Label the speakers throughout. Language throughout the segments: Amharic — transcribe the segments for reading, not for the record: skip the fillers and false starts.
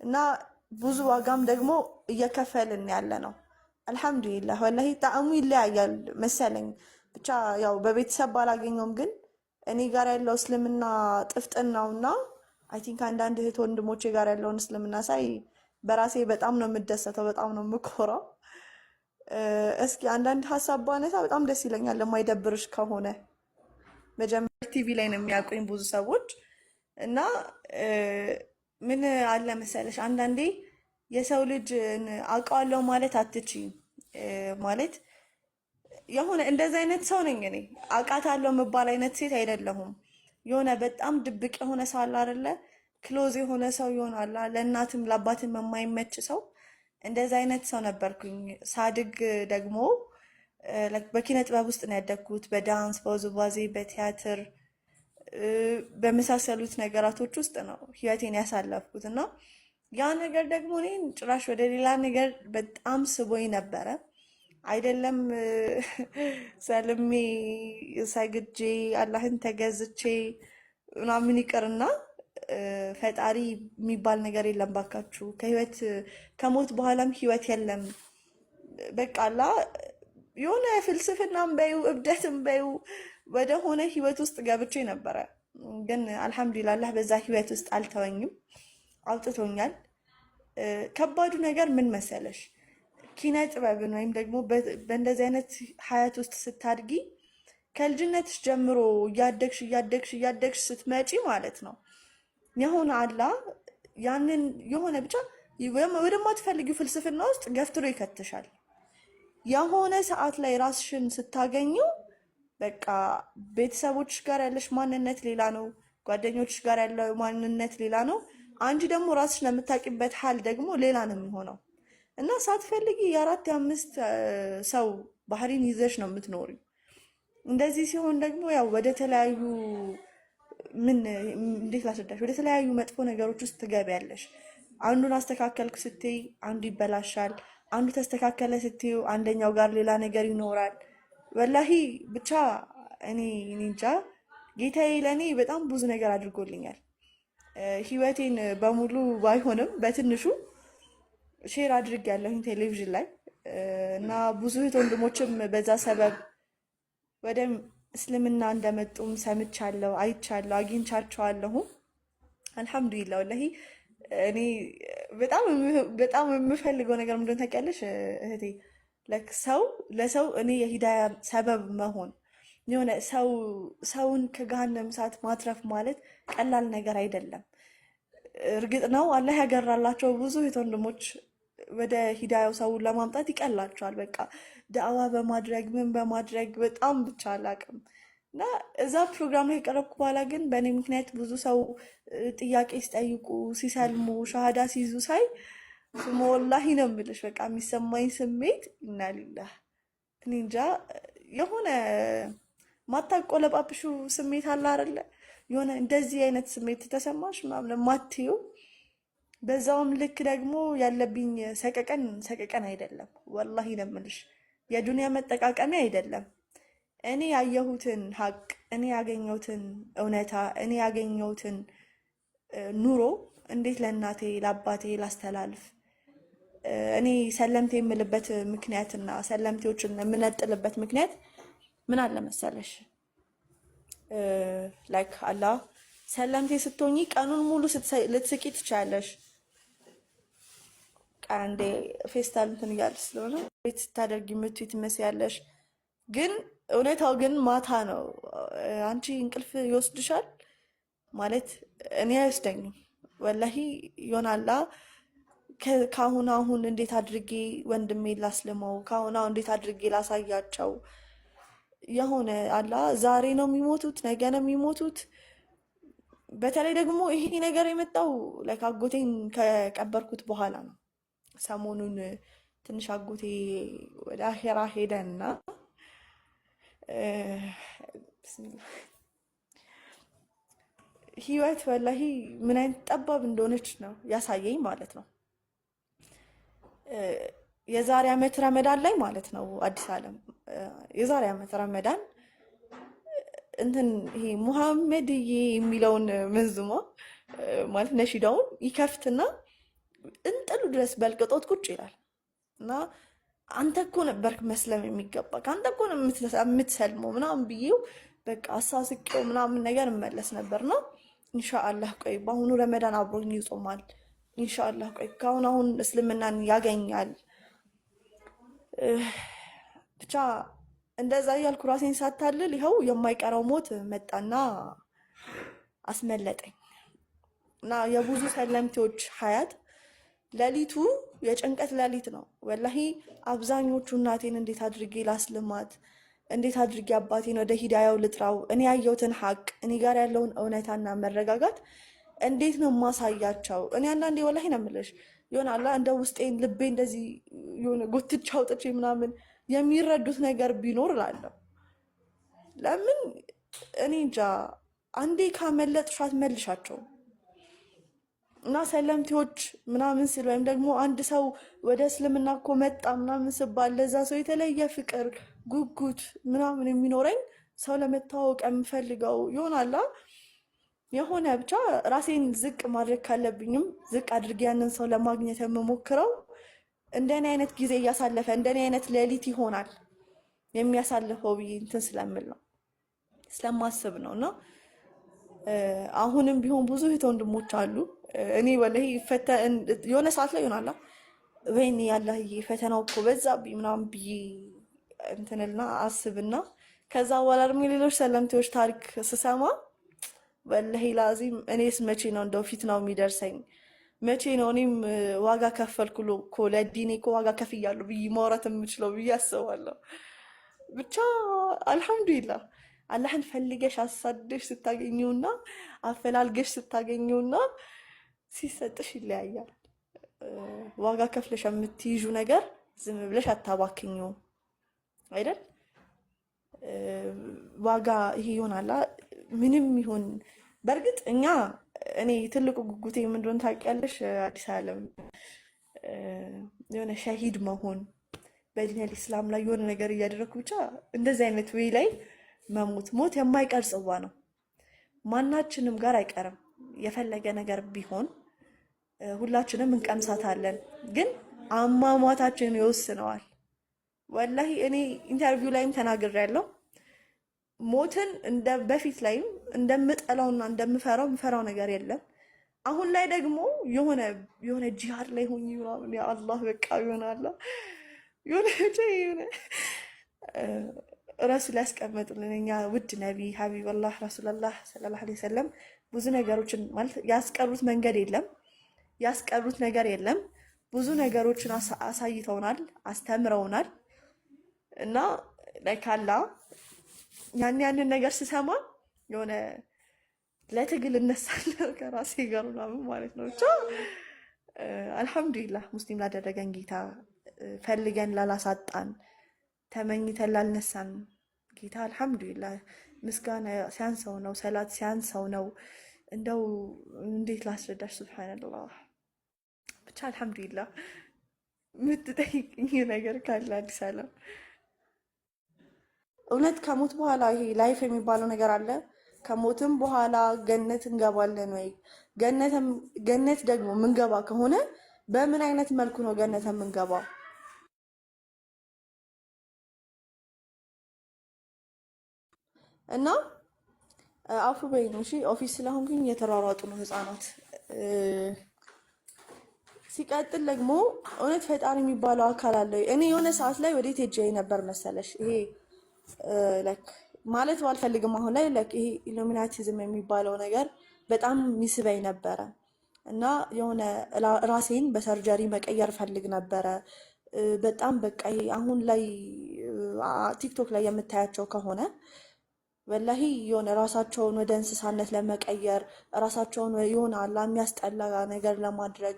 Speaker 1: እና ብዙ ዋጋም ደግሞ እየከፈልን ያለ ነው። አልሐምዱሊላህ ወላሂ ጣዕሙ ይለያያል መሰለኝ። ብቻ ያው በቤተሰብ ባላገኘውም ግን እኔ ጋር ያለው እስልምና ጥፍጥናውና አይ ቲንክ አንዳንድ እህት ወንድሞቼ ጋር ያለውን እስልምና ሳይ በራሴ በጣም ነው የምደሰተው፣ በጣም ነው የምኮራው። እስኪ አንዳንድ ሀሳብ ባነሳ በጣም ደስ ይለኛል ለማይደብርሽ ከሆነ። መጀመሪያ ቲቪ ላይ ነው የሚያውቁኝ ብዙ ሰዎች እና ምን አለ መሰለሽ አንዳንዴ የሰው ልጅ አውቀዋለሁ ማለት አትችይም። ማለት የሆነ እንደዚህ አይነት ሰው ነኝ እኔ። አውቃታለሁ የምባል አይነት ሴት አይደለሁም። የሆነ በጣም ድብቅ የሆነ ሰው አለ አይደለ? ክሎዝ የሆነ ሰው ይሆናል ለእናትም ለአባትም የማይመች ሰው። እንደዚህ አይነት ሰው ነበርኩኝ። ሳድግ ደግሞ በኪነ ጥበብ ውስጥ ነው ያደግኩት። በዳንስ፣ በውዝዋዜ፣ በቲያትር በመሳሰሉት ነገራቶች ውስጥ ነው ህይወቴን ያሳለፍኩት እና ያ ነገር ደግሞ እኔን ጭራሽ ወደ ሌላ ነገር በጣም ስቦኝ ነበረ። አይደለም ሰልሜ ሰግጄ አላህን ተገዝቼ ምናምን ይቅርና ፈጣሪ የሚባል ነገር የለም ባካችሁ። ከህይወት ከሞት በኋላም ህይወት የለም። በቃላ የሆነ ፍልስፍናም በይው እብደትም በይው ወደ ሆነ ህይወት ውስጥ ገብቼ ነበረ። ግን አልሐምዱሊላህ አላህ በዛ ህይወት ውስጥ አልተወኝም፣ አውጥቶኛል። ከባዱ ነገር ምን መሰለሽ? ኪነ ጥበብን ወይም ደግሞ በእንደዚህ አይነት ሀያት ውስጥ ስታድጊ ከልጅነትሽ ጀምሮ እያደግሽ ስትመጪ ማለት ነው የሆነ አላ ያንን የሆነ ብቻ ወደማትፈልጊው ፍልስፍና ውስጥ ገፍትሮ ይከትሻል። የሆነ ሰዓት ላይ ራስሽን ስታገኙ በቃ ቤተሰቦችሽ ጋር ያለሽ ማንነት ሌላ ነው፣ ጓደኞችሽ ጋር ያለው ማንነት ሌላ ነው። አንቺ ደግሞ ራስሽን የምታውቂበት ሀል ደግሞ ሌላ ነው የሚሆነው እና ሳትፈልጊ የአራት የአምስት ሰው ባህሪን ይዘሽ ነው የምትኖሪው። እንደዚህ ሲሆን ደግሞ ያው ወደ ተለያዩ እንዴት ላስረዳሽ፣ ወደ ተለያዩ መጥፎ ነገሮች ውስጥ ትገቢያለሽ። አንዱን አስተካከልክ ስትይ አንዱ ይበላሻል፣ አንዱ ተስተካከለ ስትዩ አንደኛው ጋር ሌላ ነገር ይኖራል። ወላሂ ብቻ እኔ እንጃ ጌታዬ ለእኔ በጣም ብዙ ነገር አድርጎልኛል። ህይወቴን በሙሉ ባይሆንም በትንሹ ሼር አድርጌያለሁኝ ቴሌቪዥን ላይ እና ብዙ እህት ወንድሞችም በዛ ሰበብ ወደ እስልምና እንደመጡም ሰምቻለሁ፣ አይቻለሁ፣ አግኝቻቸዋለሁ። አልሐምዱሊላህ ወላሂ እኔ በጣም የምፈልገው ነገር ምንድን ታውቂያለሽ እህቴ? ሰው ለሰው እኔ የሂዳያ ሰበብ መሆን የሆነ ሰውን ከገሃነም እሳት ማትረፍ ማለት ቀላል ነገር አይደለም። እርግጥ ነው አላህ ያገራላቸው ብዙ እህት ወንድሞች ወደ ሂዳያው ሰውን ለማምጣት ይቀላቸዋል። በቃ ዳዕዋ በማድረግ ምን በማድረግ በጣም ብቻ አላቅም እና እዛ ፕሮግራም ላይ የቀረብኩ በኋላ ግን በእኔ ምክንያት ብዙ ሰው ጥያቄ ሲጠይቁ ሲሰልሙ ሻሃዳ ሲይዙ ሳይ ወላሂ ነው የምልሽ በቃ የሚሰማኝ ስሜት ኢና ሊላህ እኔ እንጃ የሆነ ማታቆለጳጵሹ ስሜት አለ አይደለ? የሆነ እንደዚህ አይነት ስሜት ተሰማሽ ምናምን ማትዩ። በዛውም ልክ ደግሞ ያለብኝ ሰቀቀን አይደለም ወላሂ ነው የምልሽ፣ የዱንያ መጠቃቀሚያ አይደለም። እኔ ያየሁትን ሀቅ፣ እኔ ያገኘሁትን እውነታ፣ እኔ ያገኘሁትን ኑሮ እንዴት ለእናቴ ለአባቴ ላስተላልፍ? እኔ ሰለምቴ የምልበት ምክንያትና ሰለምቴዎችን የምነጥልበት ምክንያት ምን አለ መሰለሽ? ላይክ አላህ ሰለምቴ ስትሆኚ ቀኑን ሙሉ ልትስቂ ትችያለሽ። አንዴ ፌስታል እንትን እያለች ስለሆነ ቤት ስታደርጊ የምትይ ትመስያለሽ። ግን እውነታው ግን ማታ ነው። አንቺ እንቅልፍ ይወስድሻል ማለት እኔ አይወስደኝም ወላሂ ይሆናላ። ከአሁን አሁን እንዴት አድርጌ ወንድሜ ላስልመው፣ ከአሁን አሁን እንዴት አድርጌ ላሳያቸው። የሆነ አላ ዛሬ ነው የሚሞቱት፣ ነገ ነው የሚሞቱት። በተለይ ደግሞ ይሄ ነገር የመጣው አጎቴን ከቀበርኩት በኋላ ነው። ሰሞኑን ትንሽ አጎቴ ወደ አኼራ ሄደና ህይወት ወላሂ ምን አይነት ጠባብ እንደሆነች ነው ያሳየኝ ማለት ነው። የዛሬ ዓመት ረመዳን ላይ ማለት ነው አዲስ ዓለም የዛሬ ዓመት ረመዳን እንትን ይሄ ሙሐመድዬ የሚለውን መንዙማ ማለት ነሺዳውን ይከፍትና እንጥሉ ድረስ በልቅጦት ቁጭ ይላል እና አንተ እኮ ነበርክ መስለም የሚገባ ከአንተ እኮ ነው የምትሰልመው ምናምን ብዬው በቃ አሳስቄው ምናምን ነገር እመለስ ነበር ነው። ኢንሻአላህ ቆይ በአሁኑ ረመዳን አብሮኝ ይጾማል። ኢንሻአላህ ቆይ አሁን እስልምናን ያገኛል። ብቻ እንደዛ እያልኩ ራሴን ሳታልል ይኸው የማይቀረው ሞት መጣና አስመለጠኝ እና የብዙ ሰለምቴዎች ሀያት ሌሊቱ የጭንቀት ሌሊት ነው ወላሂ። አብዛኞቹ እናቴን እንዴት አድርጌ ላስልማት፣ እንዴት አድርጌ አባቴን ወደ ሂዳያው ልጥራው፣ እኔ ያየሁትን ሀቅ እኔ ጋር ያለውን እውነታና መረጋጋት እንዴት ነው ማሳያቸው? እኔ አንዳንዴ ወላሂ ነው የምልሽ ይሆናል እንደ ውስጤን ልቤ እንደዚህ የሆነ ጎትቻ አውጥቼ ምናምን የሚረዱት ነገር ቢኖር እላለሁ። ለምን እኔ እንጃ አንዴ ካመለጥሽ አትመልሻቸውም። እና ሰለምቴዎች ምናምን ስል ወይም ደግሞ አንድ ሰው ወደ እስልምና እኮ መጣ ምናምን ስባል ለዛ ሰው የተለየ ፍቅር ጉጉት ምናምን የሚኖረኝ ሰው ለመታወቅ የምፈልገው ይሆናላ የሆነ ብቻ ራሴን ዝቅ ማድረግ ካለብኝም ዝቅ አድርጌ ያንን ሰው ለማግኘት የምሞክረው እንደኔ አይነት ጊዜ እያሳለፈ እንደኔ አይነት ሌሊት ይሆናል የሚያሳልፈው ብዬ እንትን ስለምል ነው ስለማስብ ነው። እና አሁንም ቢሆን ብዙ እህት ወንድሞች አሉ እኔ ወላሂ የሆነ ሰዓት ላይ ይሆናላ ወይኔ ያላህዬ ፈተናው እኮ በዛብኝ ምናምን ብዬ እንትንልና አስብና ከዛ በኋላ ደግሞ የሌሎች ሰለምቴዎች ታሪክ ስሰማ ወላሂ ላዚም እኔስ መቼ ነው እንደው ፊትናው የሚደርሰኝ? መቼ ነው እኔም ዋጋ ከፈልኩ እኮ ለዲኔ እኮ ዋጋ ከፍያለሁ ብዬ ማውራት የምችለው ብዬ አስባለሁ። ብቻ አልሐምዱሊላህ አላህን ፈልገሽ አሳደሽ ስታገኘውና አፈላልገሽ ስታገኘውና ሲሰጥሽ ይለያያል። ዋጋ ከፍለሽ የምትይዡ ነገር ዝም ብለሽ አታባክኙ አይደል? ዋጋ ይሄ ይሆናላ ምንም ይሁን በእርግጥ እኔ ትልቁ ጉጉቴ ምን እንደሆነ ታውቂያለሽ? አዲስ ዓለም የሆነ ሸሂድ መሆን በዲነል ኢስላም ላይ የሆነ ነገር እያደረኩ ብቻ እንደዚህ አይነት ወይ ላይ መሞት። ሞት የማይቀር ጽዋ ነው፣ ማናችንም ጋር አይቀርም። የፈለገ ነገር ቢሆን ሁላችንም እንቀምሳታለን፣ ግን አሟሟታችን ይወስነዋል። ወላሂ እኔ ኢንተርቪው ላይም ተናግሬያለሁ። ሞትን እንደ በፊት ላይም እንደምጠላውና እንደምፈራው ነገር የለም። አሁን ላይ ደግሞ የሆነ ጂሃድ ላይ ሆኜ ምናምን ያ አላህ በቃ ይሆናል የሆነ ረሱል ያስቀመጡልን እኛ ውድ ነቢይ ሀቢበላህ ረሱላላህ ሰለላሁ ዐለይሂ ወሰለም ብዙ ነገሮችን ማለት ያስቀሩት ነገር የለም። ብዙ ነገሮችን አሳይተውናል፣ አስተምረውናል እና ላይካላ ያንን ነገር ስሰማ የሆነ ለትግል እነሳለሁ ከራሴ ጋር ምናምን ማለት ነው። ብቻ አልሐምዱሊላህ ሙስሊም ላደረገን ጌታ፣ ፈልገን ላላሳጣን፣ ተመኝተን ላልነሳን ጌታ አልሐምዱሊላህ ምስጋና ሲያንሰው ነው፣ ሰላት ሲያንሰው ነው። እንደው እንዴት ላስረዳሽ? ሱብሃንአላህ ብቻ አልሐምዱሊላህ። የምትጠይቅኝ ነገር ካለ አዲስ ዓለም እውነት ከሞት በኋላ ይሄ ላይፍ የሚባለው ነገር አለ። ከሞትም በኋላ ገነት እንገባለን ወይ? ገነት ደግሞ ምንገባ ከሆነ በምን አይነት መልኩ ነው ገነት የምንገባው? እና አፉ በይኝ እሺ። ኦፊስ ስለሆንኩኝ እየተሯሯጡ ነው ህፃናት። ሲቀጥል ደግሞ እውነት ፈጣሪ የሚባለው አካል አለ። እኔ የሆነ ሰዓት ላይ ወዴት ሄጄ ነበር መሰለሽ? ይሄ ማለት ባልፈልግም አሁን ላይ ይሄ ኢሉሚናቲዝም የሚባለው ነገር በጣም ሚስበኝ ነበረ እና የሆነ ራሴን በሰርጀሪ መቀየር ፈልግ ነበረ። በጣም በቃ አሁን ላይ ቲክቶክ ላይ የምታያቸው ከሆነ ወላሂ የሆነ ራሳቸውን ወደ እንስሳነት ለመቀየር ራሳቸውን የሆነ አላ የሚያስጠላ ነገር ለማድረግ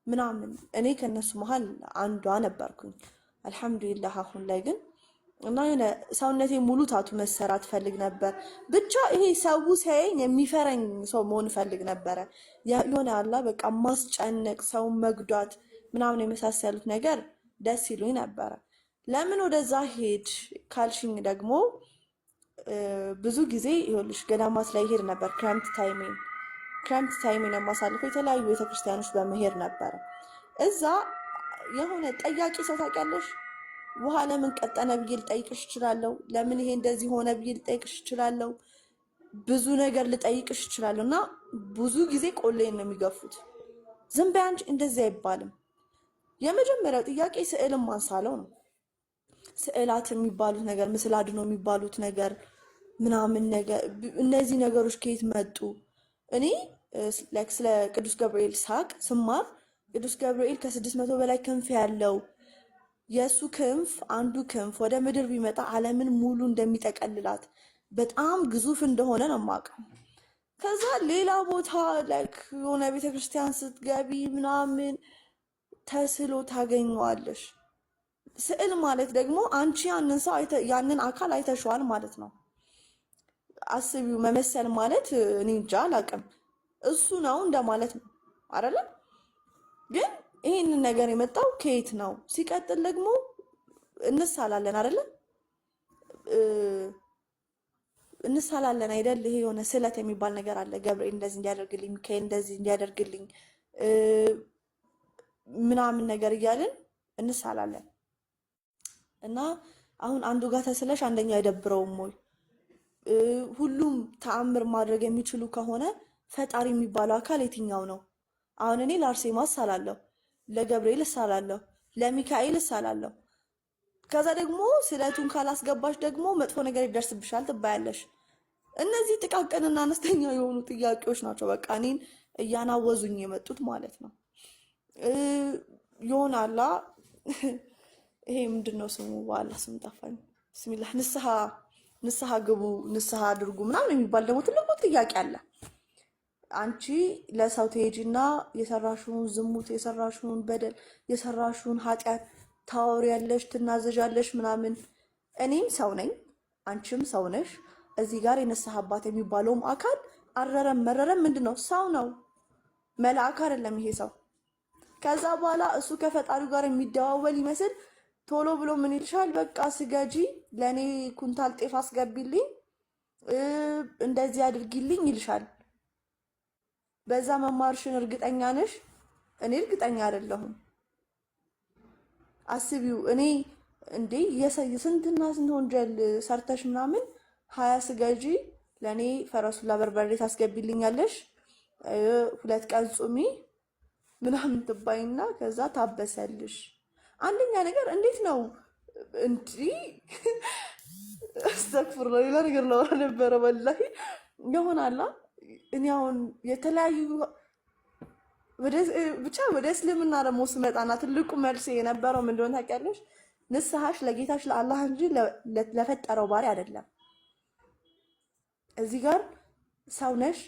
Speaker 1: ምናምን እኔ ከነሱ መሀል አንዷ ነበርኩኝ። አልሐምዱሊላህ አሁን ላይ ግን እና የሆነ ሰውነቴ ሙሉ ታቱ መሰራት ፈልግ ነበር። ብቻ ይሄ ሰው ሲያየኝ የሚፈረኝ ሰው መሆን ፈልግ ነበረ። የሆነ አላ በቃ ማስጨነቅ፣ ሰው መጉዳት ምናምን የመሳሰሉት ነገር ደስ ይሉኝ ነበረ። ለምን ወደዛ ሄድ ካልሽኝ ደግሞ ብዙ ጊዜ ይኸውልሽ ገዳማት ላይ ሄድ ነበር። ክረምት ታይሜን የማሳልፈው የተለያዩ ቤተክርስቲያኖች በመሄድ ነበረ እዛ የሆነ ጠያቂ ሰው ታውቂያለሽ? ውሃ ለምን ቀጠነ ብዬ ልጠይቅሽ እችላለሁ። ለምን ይሄ እንደዚህ ሆነ ብዬ ልጠይቅሽ እችላለሁ። ብዙ ነገር ልጠይቅሽ እችላለሁ። እና ብዙ ጊዜ ቆሌን ነው የሚገፉት። ዝም በይ አንቺ እንደዚህ አይባልም። የመጀመሪያው ጥያቄ ስዕልም ማንሳለው ነው። ስዕላት የሚባሉት ነገር ምስል አድኖ የሚባሉት ነገር ምናምን ነገር እነዚህ ነገሮች ከየት መጡ? እኔ ስለ ቅዱስ ገብርኤል ሳቅ ስማር ቅዱስ ገብርኤል ከ600 በላይ ክንፍ ያለው የእሱ ክንፍ አንዱ ክንፍ ወደ ምድር ቢመጣ ዓለምን ሙሉ እንደሚጠቀልላት በጣም ግዙፍ እንደሆነ ነው የማውቀው። ከዛ ሌላ ቦታ የሆነ ቤተክርስቲያን ስትገቢ ምናምን ተስሎ ታገኘዋለሽ። ስዕል ማለት ደግሞ አንቺ ያንን ሰው ያንን አካል አይተሽዋል ማለት ነው። አስቢው። መመሰል ማለት እኔ እንጃ አላውቅም፣ እሱ ነው እንደማለት ነው አይደለም? ግን ይህንን ነገር የመጣው ከየት ነው? ሲቀጥል ደግሞ እንሳላለን አይደለም? እንሳላለን አይደል? ይሄ የሆነ ስዕለት የሚባል ነገር አለ። ገብርኤል እንደዚህ እንዲያደርግልኝ፣ ሚካኤል እንደዚህ እንዲያደርግልኝ ምናምን ነገር እያልን እንሳላለን። እና አሁን አንዱ ጋር ተስለሽ አንደኛው አይደብረውም ወይ? ሁሉም ተአምር ማድረግ የሚችሉ ከሆነ ፈጣሪ የሚባለው አካል የትኛው ነው? አሁን እኔ ለአርሴማ እሳላለሁ፣ ለገብርኤል እሳላለሁ፣ ለሚካኤል እሳላለሁ። ከዛ ደግሞ ስለቱን ካላስገባሽ ደግሞ መጥፎ ነገር ይደርስብሻል ትባያለሽ። እነዚህ ጥቃቅንና አነስተኛ የሆኑ ጥያቄዎች ናቸው በቃ እኔን እያናወዙኝ የመጡት ማለት ነው። ይሆናላ ይሄ ምንድን ነው ስሙ? በአላህ ስም ጠፋኝ። ብስሚላህ ንስሐ ግቡ፣ ንስሐ አድርጉ ምናምን የሚባል ደግሞ ትልቁ ጥያቄ አለ። አንቺ ለሰው ትሄጂና የሰራሽውን ዝሙት፣ የሰራሽውን በደል፣ የሰራሽውን ኃጢአት ታወሪያለሽ፣ ትናዘዣለሽ ምናምን። እኔም ሰው ነኝ፣ አንቺም ሰው ነሽ። እዚህ ጋር የንስሐ አባት የሚባለውም አካል አረረም መረረም ምንድን ነው? ሰው ነው፣ መልአክ አይደለም ይሄ ሰው። ከዛ በኋላ እሱ ከፈጣሪው ጋር የሚደዋወል ይመስል ቶሎ ብሎ ምን ይልሻል? በቃ ስገጂ፣ ለእኔ ኩንታል ጤፍ አስገቢልኝ፣ እንደዚህ አድርጊልኝ ይልሻል። በዛ መማርሽን እርግጠኛ ነሽ? እኔ እርግጠኛ አይደለሁም። አስቢው። እኔ እንዴ ስንትና ስንት ወንጀል ሰርተሽ ምናምን 20 ስገጂ ለእኔ ፈረሱላ በርበሬ ታስገቢልኛለሽ፣ 2 ቀን ጹሚ ምናምን ትባይና ከዛ ታበሰልሽ። አንደኛ ነገር እንዴት ነው እንዲህ አስተክፍር ነው። ሌላ ነገር ላወራ ነበረ ወላሂ ይሆናላ። እኔ አሁን የተለያዩ ብቻ ወደ እስልምና ደግሞ ስመጣና ትልቁ መልስ የነበረው ምን እንደሆነ ታውቂያለሽ? ንስሐሽ ለጌታሽ ለአላህ እንጂ ለፈጠረው ባሪ አይደለም። እዚህ ጋር ሰው ነሽ፣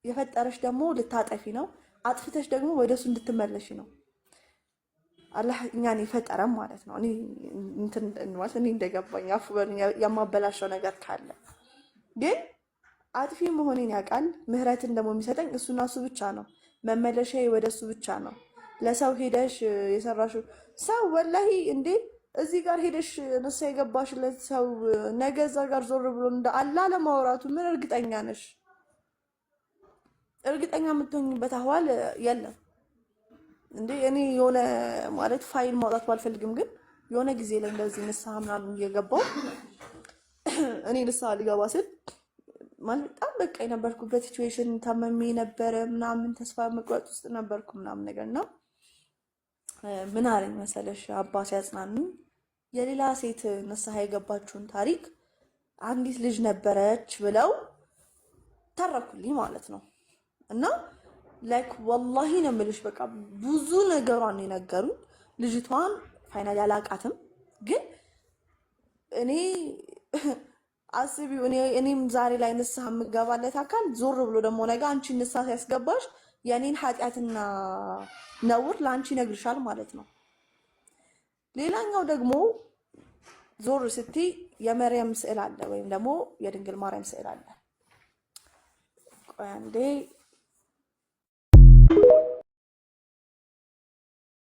Speaker 1: የፈጠረሽ ደግሞ ልታጠፊ ነው። አጥፍተሽ ደግሞ ወደሱ እንድትመለሽ ነው። አላህ እኛን የፈጠረም ማለት ነው። እኔ እንደገባኝ አፉ በሉኝ የማበላሸው ነገር ካለ። ግን አጥፊ መሆኔን ያውቃል። ምህረትን ደግሞ የሚሰጠኝ እሱና እሱ ብቻ ነው። መመለሻዬ ወደ እሱ ብቻ ነው። ለሰው ሄደሽ የሰራሽው ሰው ወላሂ እንዴ እዚህ ጋር ሄደሽ ንስሐ የገባሽለት ሰው ነገ እዛ ጋር ዞር ብሎ እንደ አላህ ለማውራቱ ምን እርግጠኛ ነሽ? እርግጠኛ የምትሆኝበት አህዋል የለም እንዴ። እኔ የሆነ ማለት ፋይል ማውጣት ባልፈልግም ግን የሆነ ጊዜ ላይ እንደዚህ ንስሐ ምናምን እየገባው እኔ ንስሐ ሊገባ ስል ማለት በጣም በቃ የነበርኩበት ሲቹዌሽን ታመሜ ነበረ ምናምን ተስፋ መቁረጥ ውስጥ ነበርኩ ምናምን ነገር እና ምን አለኝ መሰለሽ አባ ሲያጽናኑኝ የሌላ ሴት ንስሐ የገባችውን ታሪክ አንዲት ልጅ ነበረች ብለው ተረኩልኝ ማለት ነው። እና ላይክ ወላሂ ነው የምልሽ በቃ ብዙ ነገሯን የነገሩኝ። ልጅቷን ፋይናል ያላቃትም ግን እኔ አስቢው እኔም ዛሬ ላይ ንስሐ የምገባለት አካል ዞር ብሎ ደግሞ ነገ አንቺ ንስሐ ሲያስገባሽ የኔን ኃጢአትና ነውር ለአንቺ ይነግርሻል ማለት ነው። ሌላኛው ደግሞ ዞር ስትይ የመርየም ስዕል አለ ወይም ደግሞ የድንግል ማርያም ስዕል አለ። ቆይ አንዴ